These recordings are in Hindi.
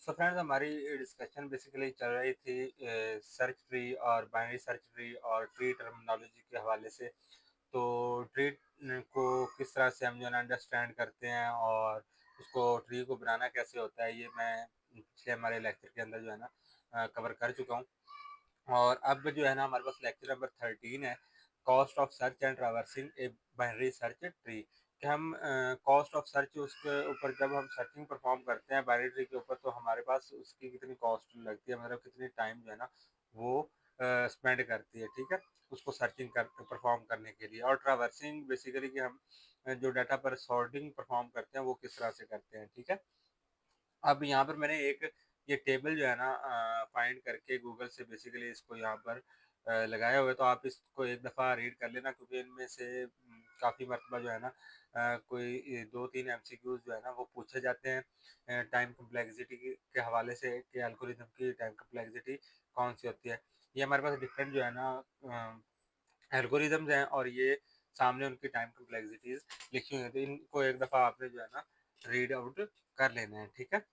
सो फ्रेंड्स हमारी डिस्कशन बेसिकली चल रही थी सर्च ट्री और बाइनरी सर्च ट्री और ट्री टर्मिनोलॉजी के हवाले से। तो ट्री को किस तरह से हम जो है ना अंडरस्टैंड करते हैं और उसको ट्री को बनाना कैसे होता है, ये मैं पिछले हमारे लेक्चर के अंदर जो है ना कवर कर चुका हूँ। और अब जो है ना हमारे पास लेक्चर नंबर 13 है, cost of search and traversing a binary search tree. कि हम कॉस्ट ऑफ सर्च, उसके ऊपर जब हम सर्चिंग परफॉर्म करते हैं बाइनरी ट्री के ऊपर, तो हमारे पास उसकी कितनी कॉस्ट लगती है, मतलब कितनी टाइम जो है ना वो स्पेंड करती है, ठीक है, उसको सर्चिंग कर परफॉर्म करने के लिए। और ट्रैवर्सिंग बेसिकली कि हम जो डाटा पर सॉर्टिंग परफॉर्म करते हैं वो किस तरह से करते हैं, ठीक है। अब यहाँ पर मैंने एक ये टेबल जो है ना फाइंड करके गूगल से बेसिकली इसको यहाँ पर लगाया हुआ है, तो आप इसको एक दफ़ा रीड कर लेना, क्योंकि इनमें से काफ़ी मरतबा जो है ना कोई 2-3 एमसीक्यूज जो है ना वो पूछे जाते हैं टाइम कम्प्लेक्सिटी के हवाले से, कि एल्गोरिथम की टाइम कम्प्लेक्सिटी कौन सी होती है। ये हमारे पास डिफरेंट जो है ना एल्गोरिदम्स हैं, और ये सामने उनकी टाइम कम्प्लेक्सिटीज लिखी हुई है, तो इनको एक दफ़ा आपने जो है ना रीड आउट कर लेना है, ठीक है।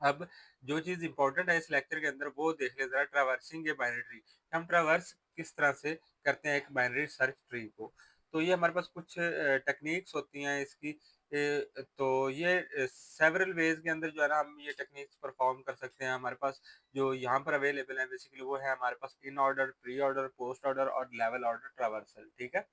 अब जो चीज़ इंपॉर्टेंट है इस लेक्चर के अंदर वो देख ले जरा, ट्रैवर्सिंग ए बाइनरी ट्री। हम ट्रैवर्स किस तरह से करते हैं एक बाइनरी सर्च ट्री को। तो ये हमारे पास कुछ टेक्निक्स होती हैं इसकी। तो ये सेवरल वेज के अंदर जो है ना हम ये टेक्निक्स परफॉर्म कर सकते हैं। हमारे पास जो यहाँ पर अवेलेबल है बेसिकली वो है हमारे पास in order, pre order, post order और लेवल ऑर्डर ट्रैवर्सल, ठीक है।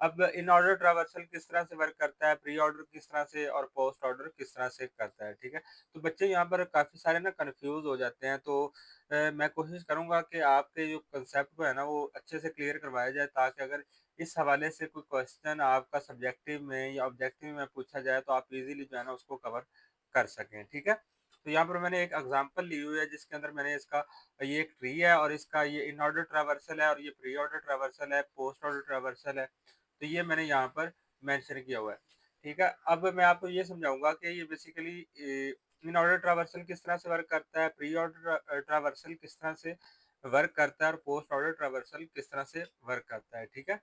अब इन ऑर्डर ट्रैवर्सल किस तरह से वर्क करता है, प्री ऑर्डर किस तरह से और पोस्ट ऑर्डर किस तरह से करता है, ठीक है। तो बच्चे यहाँ पर काफ़ी सारे ना कंफ्यूज हो जाते हैं, तो मैं कोशिश करूँगा कि आपके जो कंसेप्ट को है ना वो अच्छे से क्लियर करवाया जाए, ताकि अगर इस हवाले से कोई क्वेश्चन आपका सब्जेक्टिव में या ऑब्जेक्टिव में पूछा जाए तो आप इजीली जो है ना उसको कवर कर सकें, ठीक है। तो यहाँ पर मैंने एक एग्जांपल ली हुई है जिसके अंदर मैंने इसका, ये एक ट्री है और इसका ये इन ऑर्डर ट्रैवर्सल है और ये प्री ऑर्डर ट्रैवर्सल है, पोस्ट ऑर्डर ट्रैवर्सल है। तो ये मैंने यहाँ पर मेंशन किया हुआ है, ठीक है। अब मैं आपको ये समझाऊंगा कि ये बेसिकली इन ऑर्डर ट्रैवर्सल किस तरह से वर्क करता है, प्री ऑर्डर ट्रैवर्सल किस तरह से वर्क करता है और पोस्ट ऑर्डर ट्रैवर्सल किस तरह से वर्क करता है, ठीक है।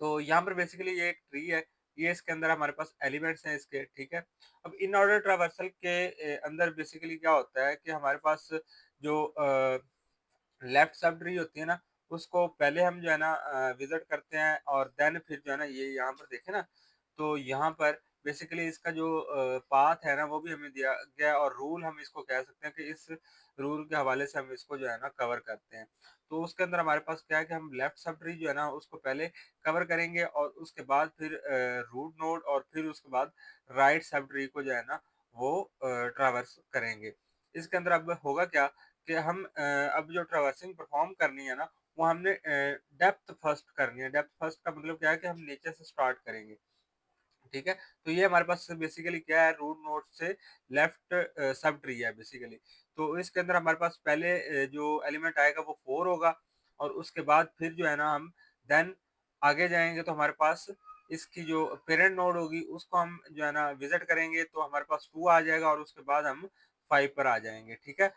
तो यहाँ पर बेसिकली ये एक ट्री है, ये इसके अंदर हमारे पास एलिमेंट्स हैं इसके, ठीक है। अब इन ऑर्डर ट्रैवर्सल के अंदर बेसिकली क्या होता है कि हमारे पास जो लेफ्ट सब ट्री होती है ना, उसको पहले हम जो है ना विजिट करते हैं, और देन फिर जो है ना ये यहाँ पर देखें ना, तो यहाँ पर बेसिकली इसका जो पाथ है ना वो भी हमें दिया गया है, और रूल हम इसको कह सकते हैं कि इस रूल के हवाले से हम इसको जो है ना कवर करते हैं। तो उसके अंदर हमारे पास क्या है कि हम लेफ्ट सब ट्री जो है ना उसको पहले कवर करेंगे, और उसके बाद फिर रूट नोड, और फिर उसके बाद राइट सब ट्री को जो है ना वो ट्रैवर्स करेंगे। इसके अंदर अब होगा क्या कि हम अब जो ट्रैवर्सिंग परफॉर्म करनी है ना वो हमने डेप्थ फर्स्ट करनी है। डेप्थ फर्स्ट का मतलब क्या है कि हम नीचे से स्टार्ट करेंगे, ठीक है। तो ये हमारे पास बेसिकली क्या है, रूट नोड से लेफ्ट सब ट्री है बेसिकली। तो इसके अंदर हमारे पास पहले जो एलिमेंट आएगा वो 4 होगा, और उसके बाद फिर जो है ना हम देन आगे जाएंगे, तो हमारे पास इसकी जो पेरेंट नोड होगी उसको हम जो है ना विजिट करेंगे, तो हमारे पास 2 आ जाएगा, और उसके बाद हम 5 पर आ जाएंगे, ठीक है।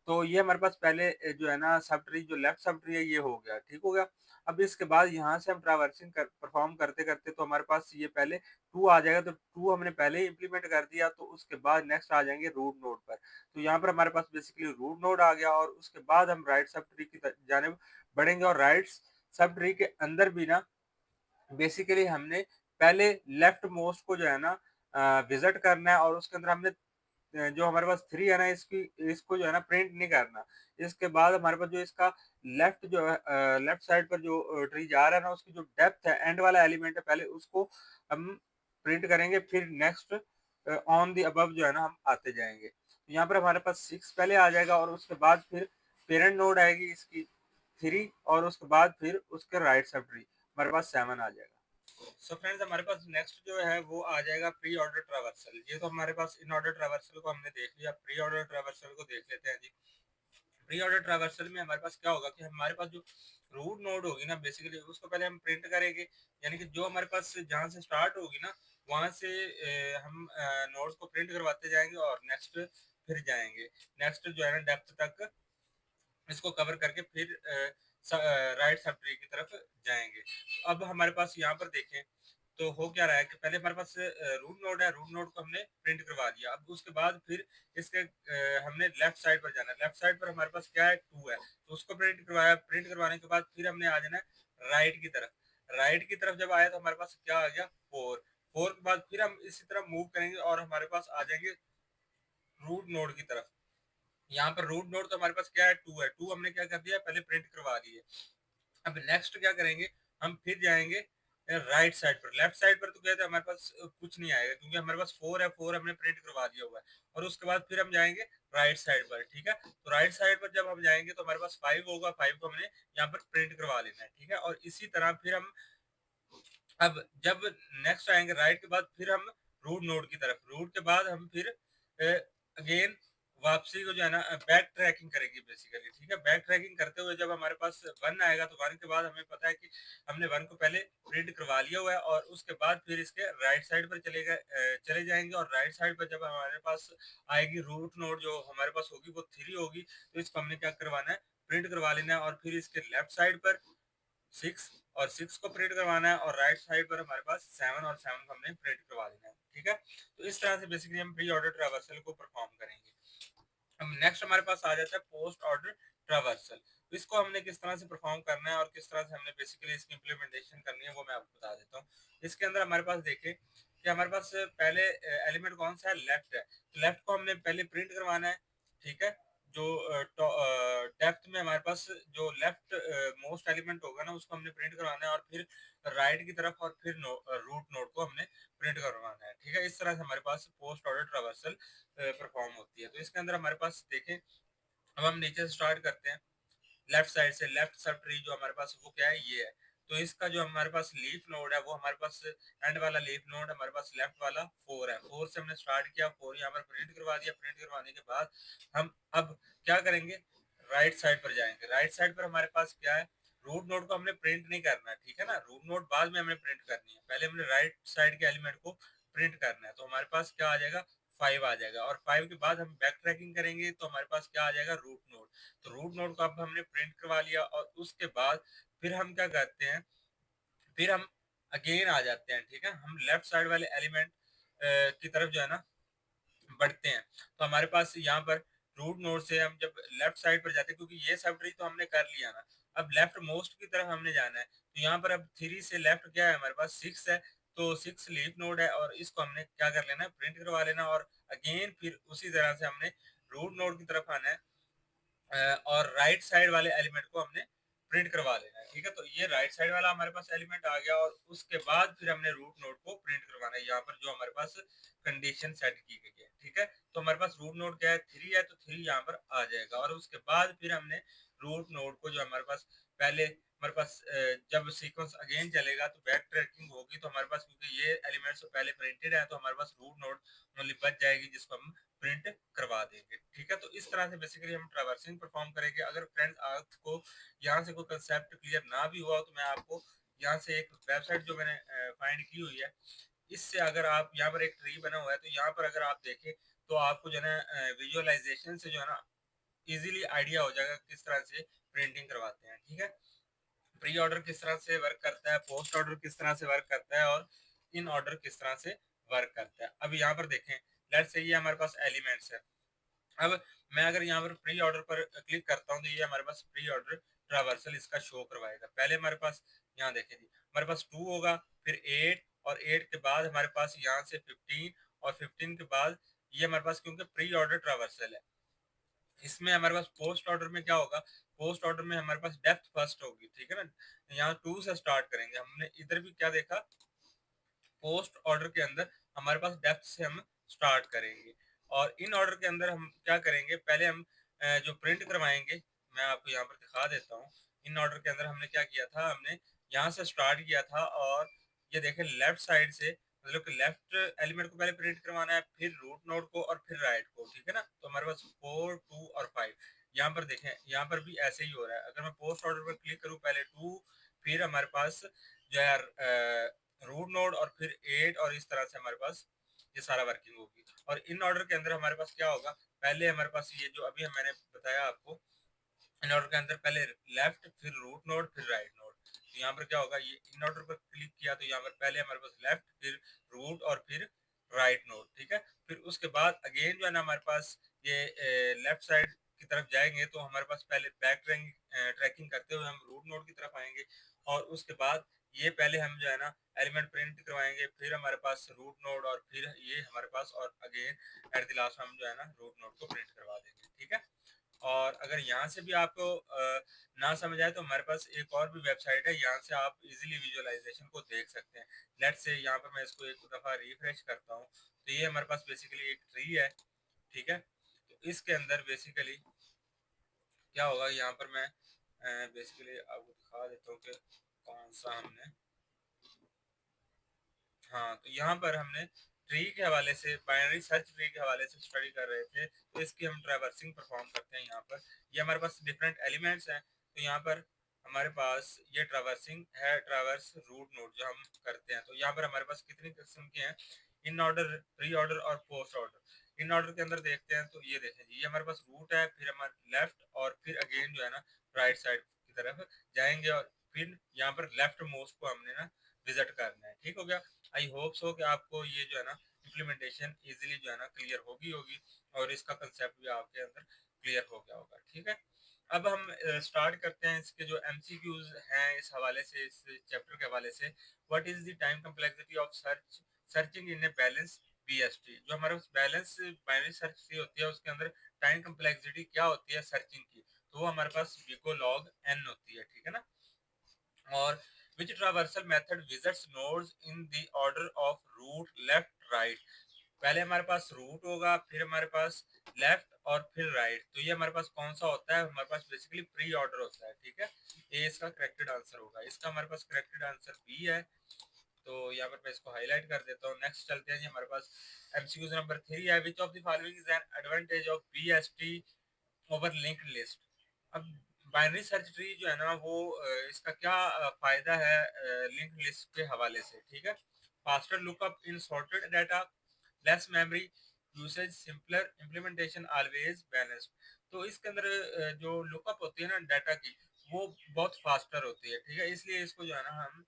तो ये हमारे पास पहले जो है ना सब ट्री, जो लेफ्ट सब ट्री है ये हो गया, ठीक हो गया। अब इसके बाद यहाँ से हम ट्रैवर्सिंग कर परफॉर्म करते करते, तो हमारे पास ये पहले 2 आ जाएगा, तो 2 हमने पहले ही इम्प्लीमेंट कर दिया, तो उसके बाद नेक्स्ट आ जाएंगे रूट नोड पर। तो यहाँ पर हमारे पास बेसिकली रूट नोड आ गया, और उसके बाद हम राइट सब ट्री की जानिब बढ़ेंगे, और राइट सब ट्री के अंदर भी ना बेसिकली हमने पहले लेफ्ट मोस्ट को जो है ना विजिट करना है, और उसके अंदर हमने जो हमारे पास 3 है ना इसकी, इसको जो है ना प्रिंट नहीं करना। इसके बाद हमारे पास जो इसका लेफ्ट जो है लेफ्ट साइड पर जो ट्री जा रहा है ना उसकी जो डेप्थ है, एंड वाला एलिमेंट है, पहले उसको हम प्रिंट करेंगे, फिर नेक्स्ट ऑन द अबव जो है ना हम आते जाएंगे। तो यहाँ पर हमारे पास 6 पहले आ जाएगा, और उसके बाद फिर पेरेंट नोड आएगी इसकी 3, और उसके बाद फिर उसके राइट सब ट्री हमारे पास 7 आ जाएगा। सो फ्रेंड्स हमारे पास नेक्स्ट जो है वो आ जाएगा प्री ऑर्डर ट्रैवर्सल। ये तो हमारे पास इन ऑर्डर ट्रैवर्सल को हमने देख लिया, प्री ऑर्डर ट्रैवर्सल को देख लेते हैं जी। प्री ऑर्डर ट्रैवर्सल में हमारे पास क्या होगा कि हमारे पास जो रूट नोड होगी ना बेसिकली उसको पहले हम प्रिंट करेंगे, यानी कि जो हमारे पास जहाँ से स्टार्ट होगी ना वहां से हम नोड्स को प्रिंट करवाते जाएंगे, और नेक्स्ट फिर जाएंगे, नेक्स्ट जो है ना डेप्थ तक इसको कवर करके फिर राइट सब ट्री की तरफ जाएंगे। अब हमारे पास यहाँ पर देखें, तो हो क्या रहा है कि पहले हमारे पास रूट नोड है, रूट नोड को हमने प्रिंट करवा दिया। अब उसके बाद फिर इसके हमने लेफ्ट साइड पर जाना है। लेफ्ट साइड पर हमारे पास क्या है, 2 है, तो उसको प्रिंट करवाया। प्रिंट करवाने के बाद फिर हमने आ जाना है राइट की तरफ। राइट की तरफ जब आया तो हमारे पास क्या आ गया, 4। 4 के बाद फिर हम इसी तरह मूव करेंगे और हमारे पास आ जाएंगे रूट नोड की तरफ। यहाँ पर रूट नोड तो हमारे पास क्या है, 2 है। 2 हमने क्या कर दिया, पहले प्रिंट करवा दिए। अब नेक्स्ट क्या करेंगे, हम फिर जाएंगे राइट साइड पर। लेफ्ट साइड पर तो कहते हैं हमारे पास कुछ नहीं आएगा, क्योंकि हमारे पास 4 है, 4 हमने प्रिंट करवा दिया हुआ है। और उसके बाद फिर हम जाएंगे राइट साइड पर, ठीक है। तो राइट साइड पर जब हम जाएंगे तो हमारे पास 5 होगा, 5 को हमने यहाँ पर प्रिंट करवा लेना है, ठीक है। और इसी तरह फिर हम अब जब नेक्स्ट आएंगे राइट के बाद फिर हम रूट नोड की तरफ। रूट के बाद हम फिर अगेन वापसी को जो है ना बैक ट्रैकिंग करेंगे बेसिकली, ठीक है। बैक ट्रैकिंग करते हुए जब हमारे पास 1 आएगा तो 1 के बाद हमें पता है कि हमने 1 को पहले प्रिंट करवा लिया हुआ है। और उसके बाद फिर इसके राइट साइड पर चले जाएंगे। और राइट साइड पर जब हमारे पास आएगी रूट नोड जो हमारे पास होगी वो 3 होगी, तो इसको हमने क्या करवाना है, प्रिंट करवा लेना है। और फिर इसके लेफ्ट साइड पर 6 और 6 को प्रिंट करवाना है। और राइट साइड पर हमारे पास 7 और 7 को हमने प्रिंट करवा देना है, ठीक है। तो इस तरह से बेसिकली हम प्री ऑर्डर ट्रावर्सल को परफॉर्म करेंगे। अब नेक्स्ट हमारे पास आ जाता है पोस्ट ऑर्डर ट्रावर्सल। तो इसको हमने किस तरह से परफॉर्म करना है और किस तरह से हमने बेसिकली इसकी इंप्लीमेंटेशन करनी है वो मैं आपको बता देता हूँ। इसके अंदर हमारे पास देखें कि हमारे पास पहले एलिमेंट कौन सा है, लेफ्ट है। तो लेफ्ट को हमने पहले प्रिंट करवाना है, ठीक है। जो डेप्थ में हमारे पास जो लेफ्ट मोस्ट एलिमेंट होगा ना उसको हमने प्रिंट करवाना है। और फिर राइट की तरफ और फिर रूट नोड को हमने प्रिंट करवाना है, ठीक है। इस तरह से हमारे पास पोस्ट ऑर्डर ट्रावर्सल परफॉर्म होती है। तो इसके अंदर हमारे पास देखें, अब हम नीचे से स्टार्ट करते हैं लेफ्ट साइड से। लेफ्ट सब ट्री जो हमारे पास वो क्या है, ये है। तो इसका जो हमारे पास लीफ नोड है वो हमारे पास एंड वाला लीफ नोड हमारे पास लेफ्ट वाला 4 है। 4 से हमने स्टार्ट किया, 4 यहाँ पर प्रिंट करवा दिया। प्रिंट करवाने के बाद हम अब क्या करेंगे, राइट साइड पर जाएंगे। राइट साइड पर हमारे पास क्या है, रूट नोड को हमने प्रिंट नहीं करना है, ठीक है ना। रूट नोड बाद में हमने प्रिंट करनी है, पहले हमने राइट साइड के एलिमेंट को प्रिंट करना है। तो हमारे पास क्या आ जाएगा, 5 आ जाएगा। और 5 के बाद हम बैक ट्रैकिंग करेंगे तो हमारे पास क्या आ जाएगा, रूट नोड। तो रूट नोड को अब हमने प्रिंट करवा लिया। और उसके बाद फिर हम क्या करते हैं, फिर हम अगेन आ जाते हैं, ठीक है। हम लेफ्ट साइड वाले एलिमेंट की तरफ जो है ना बढ़ते हैं। तो हमारे पास यहाँ पर रूट नोड से हम जब लेफ्ट साइड पर जाते हैं, क्योंकि ये सब ट्री तो हमने कर लिया ना, अब लेफ्ट मोस्ट की तरफ हमने जाना है। तो यहाँ पर अब 3 से लेफ्ट क्या है, हमारे पास 6 है। तो 6 लीफ नोड है और इसको हमने क्या कर लेना है, प्रिंट करवा लेना। और अगेन फिर उसी तरह से हमने रूट नोड की तरफ आना है और राइट साइड वाले एलिमेंट को हमने प्रिंट करवा लेना है, ठीक है। तो ये राइट साइड वाला हमारे पास एलिमेंट आ गया। और उसके बाद फिर हमने रूट नोड को प्रिंट करवाना है, यहाँ पर जो हमारे पास कंडीशन सेट की गई है, ठीक है। तो हमारे पास रूट नोड क्या है, 3 है, तो 3 यहाँ पर आ जाएगा। और उसके बाद फिर हमने रूट नोड को जो हमारे पास पहले हमारे पास जब सीक्वेंस अगेन चलेगा तो बैक ट्रैकिंग होगी। तो हमारे पास क्योंकि ये एलिमेंट्स पहले प्रिंटेड है तो हमारे पास रूट नोड ओनली बच जाएगी जिसको हम प्रिंट करवा देंगे, ठीक है। तो इस तरह से बेसिकली हम ट्रैवर्सिंग परफॉर्म करेंगे। अगर फ्रेंड्स आपको यहाँ से कोई कंसेप्ट क्लियर ना भी हुआ तो मैं आपको यहाँ से एक वेबसाइट जो मैंने फाइंड की हुई है, इससे अगर आप यहाँ पर एक ट्री बना हुआ है तो यहाँ पर अगर आप देखें तो आपको जो है ना विजुअलाइजेशन से जो है ना इजीली आइडिया हो जाएगा किस तरह से प्रिंटिंग करवाते हैं, ठीक है। प्री ऑर्डर किस तरह से वर्क करता है, पोस्ट ऑर्डर किस तरह से वर्क करता है और इन ऑर्डर किस तरह से वर्क करता है। अब यहाँ पर देखें, लेट्स से ये हमारे पास एलिमेंट्स है। अब मैं अगर यहाँ पर प्री ऑर्डर पर क्लिक करता हूँ तो ये हमारे पास प्री ऑर्डर ट्रावर्सल इसका शो करवाएगा। पहले हमारे पास यहाँ देखें जी, हमारे पास 2 होगा, फिर 8 और 8 के बाद हमारे पास यहाँ से 15 और 15 के बाद ये हमारे पास क्योंकि प्री ऑर्डर ट्रावर्सल है। इसमें हमारे पास पोस्ट ऑर्डर में क्या होगा, पोस्ट ऑर्डर में हमारे पास डेप्थ फर्स्ट होगी, ठीक है ना। यहाँ 2 से स्टार्ट करेंगे। हमने इधर भी क्या देखा, पोस्ट ऑर्डर के अंदर हमारे पास डेप्थ से हम स्टार्ट करेंगे। और इन ऑर्डर के अंदर हम क्या करेंगे, पहले हम जो प्रिंट करवाएंगे मैं आपको यहाँ पर दिखा देता हूँ। इन ऑर्डर के अंदर हमने क्या किया था, हमने यहाँ से स्टार्ट किया था। और ये देखें लेफ्ट साइड से मतलब कि लेफ्ट एलिमेंट को पहले प्रिंट करवाना है, फिर रूट नोड को और फिर राइट को, ठीक है ना। तो हमारे पास 4, 2 और 5। यहाँ पर देखें, यहाँ पर भी ऐसे ही हो रहा है। अगर मैं पोस्ट ऑर्डर पर क्लिक करूँ, पहले 2 फिर हमारे पास जो है रूट नोड और फिर 8 और इस तरह से हमारे पास ये सारा वर्किंग होगी। और इन ऑर्डर के अंदर हमारे पास क्या होगा, पहले हमारे पास ये जो मैंने बताया आपको, इन ऑर्डर के अंदर पहले लेफ्ट फिर रूट नोड फिर राइट नोड। तो यहाँ पर क्या होगा, ये इन ऑर्डर पर क्लिक किया तो यहाँ पर पहले हमारे पास लेफ्ट, फिर रूट और फिर राइट नोड, ठीक है। फिर उसके बाद अगेन जो है ना हमारे पास ये लेफ्ट साइड की तरफ जाएंगे तो हमारे पास पहले बैक ट्रैकिंग करते हुए हम रूट नोड की तरफ आएंगे, और उसके बाद ये पहले हम जो है ना एलिमेंट प्रिंट करवाएंगे, फिर हमारे पास रूट नोड, और फिर ये हमारे पास, और अगेन एट द लास्ट हम जो है ना रूट नोड को प्रिंट करवा देंगे, ठीक है। और अगर यहाँ से भी आपको ना समझ आए तो हमारे पास एक और भी वेबसाइट है, यहाँ से आप इजीली विजुअलाइजेशन को देख सकते हैं। लेट से यहाँ पर मैं इसको एक दफ़ा रिफ्रेश करता हूँ, तो ये हमारे पास बेसिकली एक ट्री है, ठीक है। तो इसके अंदर बेसिकली क्या होगा, यहाँ पर मैं बेसिकली आपको दिखा देता हूँ कि कौन सा हमने, हाँ, तो यहाँ पर हमने ट्री के हवाले से, बाइनरी सर्च ट्री के हवाले से स्टडी कर रहे थे, तो इसकी हम ट्रैवर्सिंग परफॉर्म करते हैं यहाँ पर। ये हमारे पास डिफरेंट एलिमेंट्स हैं, तो यहाँ पर हमारे पास ये ट्रैवर्सिंग है, ट्रैवर्स रूट नोड जो हम करते हैं। तो यहाँ पर हमारे पास कितनी किस्म के हैं, इन ऑर्डर, प्री ऑर्डर और पोस्ट ऑर्डर। इन ऑर्डर के अंदर देखते हैं तो ये देखें जी, ये हमारे पास रूट है, फिर हमारे लेफ्ट, और फिर अगेन जो है ना राइट साइड की तरफ जाएंगे, और फिर यहाँ पर लेफ्ट मोस्ट को हमने ना विजिट करना है, ठीक हो गया। आई होप सो कि आपको ये जो है ना इम्प्लीमेंटेशन इजीली जो है ना क्लियर होगी, और इसका कंसेप्ट भी आपके अंदर क्लियर हो गया होगा, ठीक है। अब हम स्टार्ट करते हैं इसके जो एमसीक्यूज हैं इस हवाले से, इस चैप्टर के हवाले से। What is the time complexity of searching in a balance BST. जो हमारे पास बैलेंस बाइनरी सर्च ट्री होती है उसके अंदर टाइम कम्प्लेक्सिटी क्या होती है सर्चिंग की, तो वो हमारे पास बिको लॉग एन होती है, ठीक है ना। और which traversal method visits nodes in the order of root left right। पहले हमारे पास रूट होगा, फिर हमारे पास लेफ्ट, और फिर राइट। तो ये हमारे पास कौन सा होता है, हमारे पास बेसिकली प्री ऑर्डर होता है, ठीक है। ये इसका करेक्टेड आंसर होगा, इसका हमारे पास करेक्टेड आंसर बी है। तो यहाँ पर मैं इसको हाईलाइट कर देता हूँ। नेक्स्ट चलते हैं जी, हमारे पास एमसीक्यू नंबर 3 है, which of the following is an advantage of BST over linked list. अब बाइनरी सर्च ट्री जो है ना वो इसका क्या फायदा है लिंक्ड लिस्ट के हवाले से, ठीक है। फास्टर लुकअप इन sorted data, less memory usage, simpler implementation, always balanced. तो इसके अंदर जो लुकअप होती है ना डाटा की, वो बहुत फास्टर होती है, ठीक है। इसलिए इसको जो है ना हम,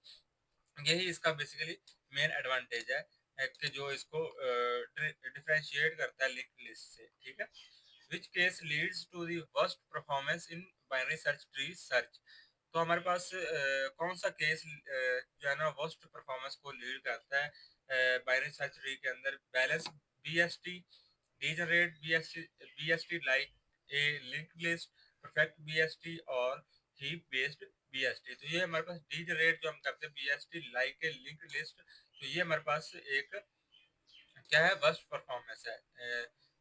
यही इसका बेसिकली मेन एडवांटेज है कि जो इसको डिफरेंशिएट करता है लिंक्ड लिस्ट से, ठीक है। which case leads to the worst performance in binary search tree search। तो हमारे पास कौन सा केस जो है ना वर्स्ट परफॉर्मेंस को लीड करता है बाइनरी सर्च ट्री के अंदर, balance BST, degenerate BST like a linked list, perfect BST, और हीप बेस्ड बीएसटी। तो ये हमारे पास डीजनरेट जो हम करते हैं BST like a linked list, तो ये हमारे पास एक क्या है, वर्स्ट परफॉर्मेंस है,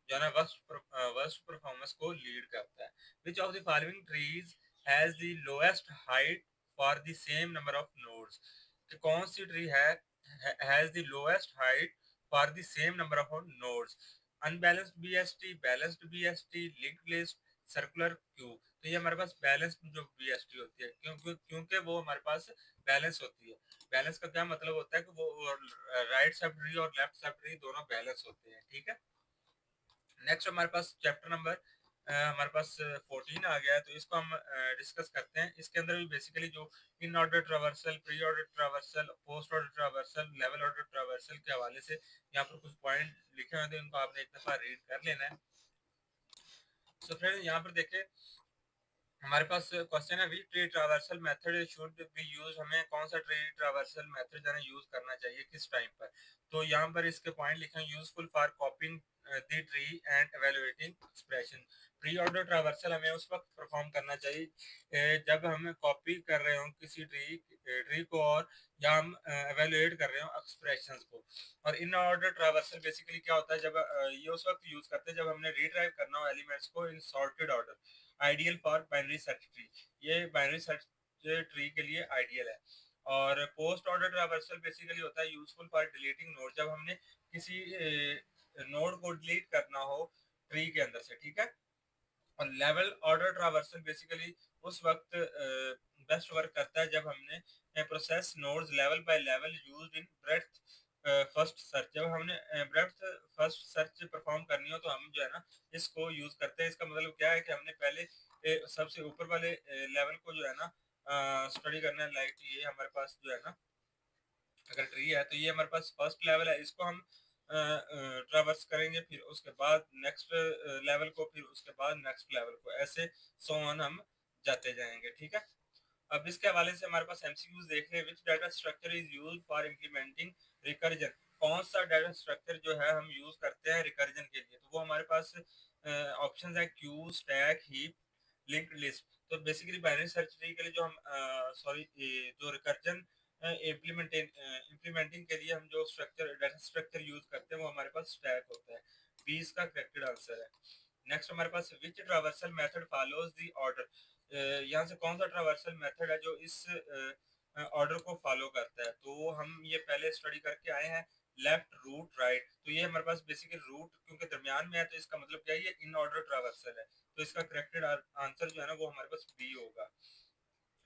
जो है ना वर्स्ट परफॉर्मेंस को लीड करता है। Which of the following trees has the lowest height for the same number of nodes. कि कौन सी ट्री है has the lowest height for the same number of nodes, unbalanced BST, balanced BST, linked list, circular queue. तो ये हमारे पास बैलेंस्ड जो बीएसटी होती है, क्योंकि क्योंकि वो हमारे पास बैलेंस होती है। बैलेंस का क्या मतलब होता है कि वो राइट सब ट्री और लेफ्ट सब ट्री दोनों बैलेंस होते हैं, ठीक है। नेक्स्ट हमारे पास चैप्टर नंबर हमारे पास 14 आ गया है, तो इसको हम डिस्कस करते हैं। इसके अंदर भी बेसिकली जो in order traversal, pre order traversal, post order traversal, level order traversal के हवाले से यहाँ पर कुछ पॉइंट लिखे हुए थे, उनको आपने एक दफा रीड कर लेना है। सो फ्रेंड्स यहाँ पर देखें, हमारे पास क्वेश्चन है which tree traversal method should be use. हमें कौन सा ट्री ट्रावर्सल मेथड जो है यूज करना चाहिए किस टाइम पर। तो यहाँ पर इसके पॉइंट लिखे हैं, useful for copying the tree and evaluating expression. Pre order traversal हमें उस वक्त परफॉर्म करना चाहिए जब हम कॉपी कर रहे हो किसी ट्री को, और या हम एवेलुएट कर रहे हो एक्सप्रेशंस को। और इन ऑर्डर ट्रावर्सल बेसिकली क्या होता है, जब ये उस वक्त यूज करते हैं जब हमने रिट्राइव करना हो एलिमेंट्स को इन sorted order, ideal for binary search tree. ये बाइनरी सर्च ट्री के लिए आइडियल है। और पोस्ट ऑर्डर ट्रावर्सल बेसिकली होता है यूजफुल फॉर डिलीटिंग नोड, जब हमने किसी नोड को डिलीट करना हो ट्री के अंदर से, ठीक है। और लेवल ऑर्डर ट्रावर्सल बेसिकली उस वक्त बेस्ट वर्क करता है जब हमने process nodes level by level used in breadth first search. जब हमने ब्रेड्थ फर्स्ट सर्च परफॉर्म करनी हो तो हम जो है ना इसको यूज करते हैं। इसका मतलब क्या है कि हमने पहले सबसे ऊपर वाले लेवल को जो है ना स्टडी करना है, लाइक ये हमारे पास जो है ना, अगर ट्री है तो ये हमारे पास फर्स्ट लेवल है, इसको हम ट्रैवर्स करेंगे, फिर उसके बाद नेक्स्ट लेवल को, फिर उसके बाद नेक्स्ट लेवल को, ऐसे सो ऑन हम जाते जाएंगे, ठीक है। अब इसके हवाले से हमारे पास एमसीक्यूज देख रहे हैं, which data structure is used for implementing recursion, कौन सा डाटा स्ट्रक्चर जो है हम यूज करते हैं रिकर्जन के लिए, तो वो हमारे पास ऑप्शंस है Q, stack, heap, linked list. तो बेसिकली बाइनरी सर्च ट्री के लिए जो हम जो रिकर्जन इम्प्लीमेंटिंग के लिए हम जो स्ट्रक्चर डाटा स्ट्रक्चर यूज करते हैं वो हमारे पास स्टैक होता है। बी इसका करेक्टेड आंसर है। नेक्स्ट हमारे पास which traversal method follows the order, यहाँ से कौन सा ट्रावर्सल मेथड है जो इस ऑर्डर को फॉलो करता है, तो हम ये पहले स्टडी करके आए हैं, लेफ्ट, रूट, राइट। तो ये हमारे पास बेसिकली रूट क्योंकि दरमियान में है, तो इसका मतलब क्या है, ये इन ऑर्डर ट्रावर्सल है, तो इसका करेक्टेड आंसर जो है ना वो हमारे पास बी होगा।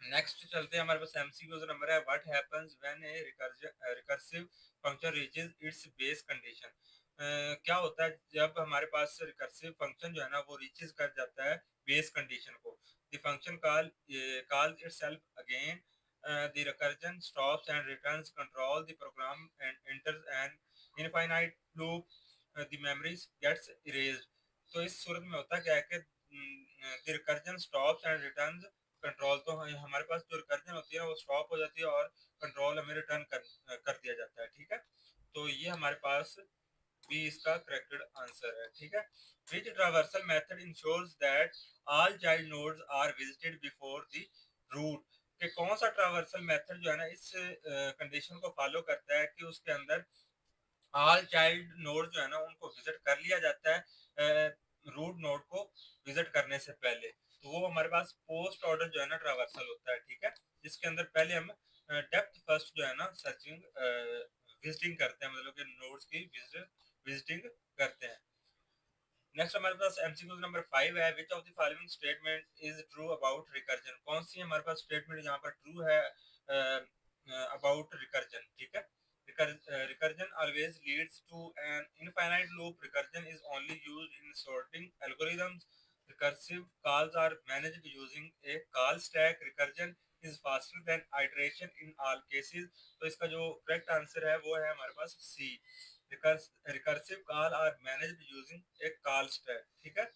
नेक्स्ट चलते हैं, हमारे पास एमसीक्यू नंबर है, what happens when A recursive function reaches it's base condition, क्या होता है जब हमारे पास रिकर्सिव फंक्शन जो है ना वो रीचेस कर जाता है बेस कंडीशन को, the function call itself again, the recursion stops and returns control the program and enters an infinite loop, the memories gets erased। तो इस सूरत में होता क्या है कि the recursion stops and returns control, तो हमारे पास जो रिकर्जन होती है ना वो स्टॉप हो जाती है और कंट्रोल हमें रिटर्न कर दिया जाता है, ठीक है। तो ये हमारे पास बी इसका करेक्टेड आंसर है, ठीक है। Which traversal method ensures that all child nodes are visited before the root, कि कौन सा ट्रावर्सल मेथड जो है ना इस कंडीशन को फॉलो करता है कि उसके अंदर ऑल चाइल्ड नोड जो है ना उनको विजिट कर लिया जाता है रूट नोड को विजिट करने से पहले, तो वो हमारे पास पोस्ट ऑर्डर जो है ना ट्रावर्सल होता है, ठीक है, जिसके अंदर पहले हम डेप्थ फर्स्ट जो है ना सर्चिंग विजिटिंग करते हैं, मतलब कि नोड्स की विजिटिंग करते हैं। नेक्स्ट हमारे पास एमसीक्यू नंबर 5 है, which of the following statement is true about recursion, कौन सी हमारे पास स्टेटमेंट यहाँ पर ट्रू है अबाउट रिकर्जन, ठीक है। Recursion always leads to an infinite loop. Recursion is only used in sorting algorithms. Recursive calls are managed using a call stack. Recursion is faster than iteration in all cases. तो इसका जो करेक्ट आंसर है वो है हमारे पास C, recursive call are managed using a call stack, ठीक है।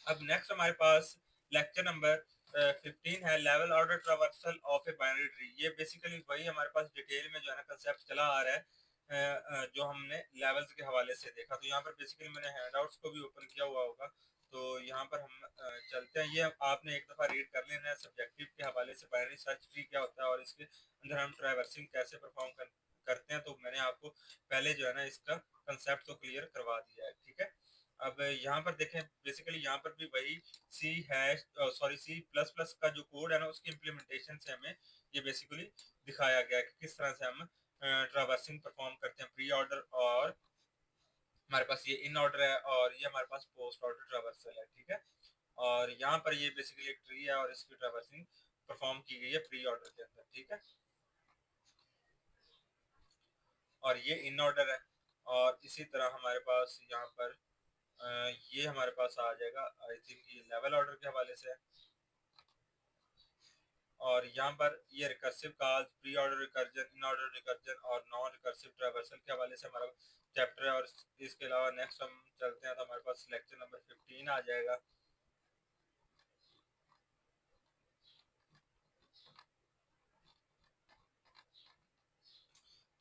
अब नेक्स्ट हमारे पास लेक्चर नंबर 15 है, level order traversal of a binary tree. ये बेसिकली वही हमारे पास डिटेल में जो है ना कंसेप्ट चला आ रहा है जो हमने लेवल्स के हवाले से देखा। तो यहाँ पर बेसिकली मैंने हैंडआउट्स को भी ओपन किया हुआ होगा, तो यहाँ पर हम चलते हैं, ये आपने एक दफ़ा रीड कर लेना है सब्जेक्टिव के हवाले से, बाइनरी सर्च ट्री क्या होता है और इसके अंदर हम ट्रैवर्सिंग कैसे परफॉर्म करते हैं, तो मैंने आपको पहले जो है ना इसका कंसेप्ट तो क्लियर करवा दिया है, ठीक है। अब यहाँ पर देखें, बेसिकली यहाँ पर भी वही C hash C plus plus का जो कोड है ना उसकी इम्प्लीमेंटेशन से हमें ये बेसिकली दिखाया गया है कि किस तरह से हम ट्रावर्सिंग परफॉर्म करते हैं प्री ऑर्डर, और हमारे पास ये इन ऑर्डर है और ये हमारे पास पोस्ट ऑर्डर ट्रावर्सल है, ठीक है। और यहाँ पर ये बेसिकली एक ट्री है और इसकी ट्रावर्सिंग परफॉर्म की गई है प्री ऑर्डर के अंदर, ठीक है। और ये इन ऑर्डर है, और इसी तरह हमारे पास यहाँ पर ये हमारे पास आ जाएगा, आई थिंक ये लेवल ऑर्डर के हवाले से है। और यहाँ पर ये recursive calls, pre order recursion, in order recursion और नॉन रिकर्सिव ट्रैवर्सल के हवाले से हमारा चैप्टर है। और इसके अलावा नेक्स्ट हम चलते हैं तो हमारे पास लेक्चर नंबर 15 आ जाएगा।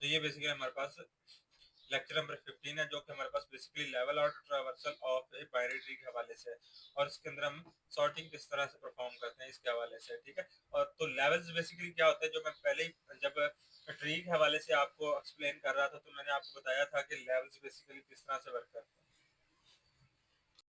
तो ये बेसिकली हमारे पास लेक्चर नंबर 15 है, जो कि हमारे पास basically level order traversal of a binary tree के हवाले से है, और इसके अंदर हम सॉर्टिंग किस तरह से परफॉर्म करते हैं इसके हवाले से, ठीक है। और तो लेवल्स बेसिकली क्या होते हैं, जो मैं पहले ही जब ट्री के हवाले से आपको एक्सप्लेन कर रहा था तो मैंने आपको बताया था कि लेवल्स बेसिकली किस तरह से वर्क करते हैं।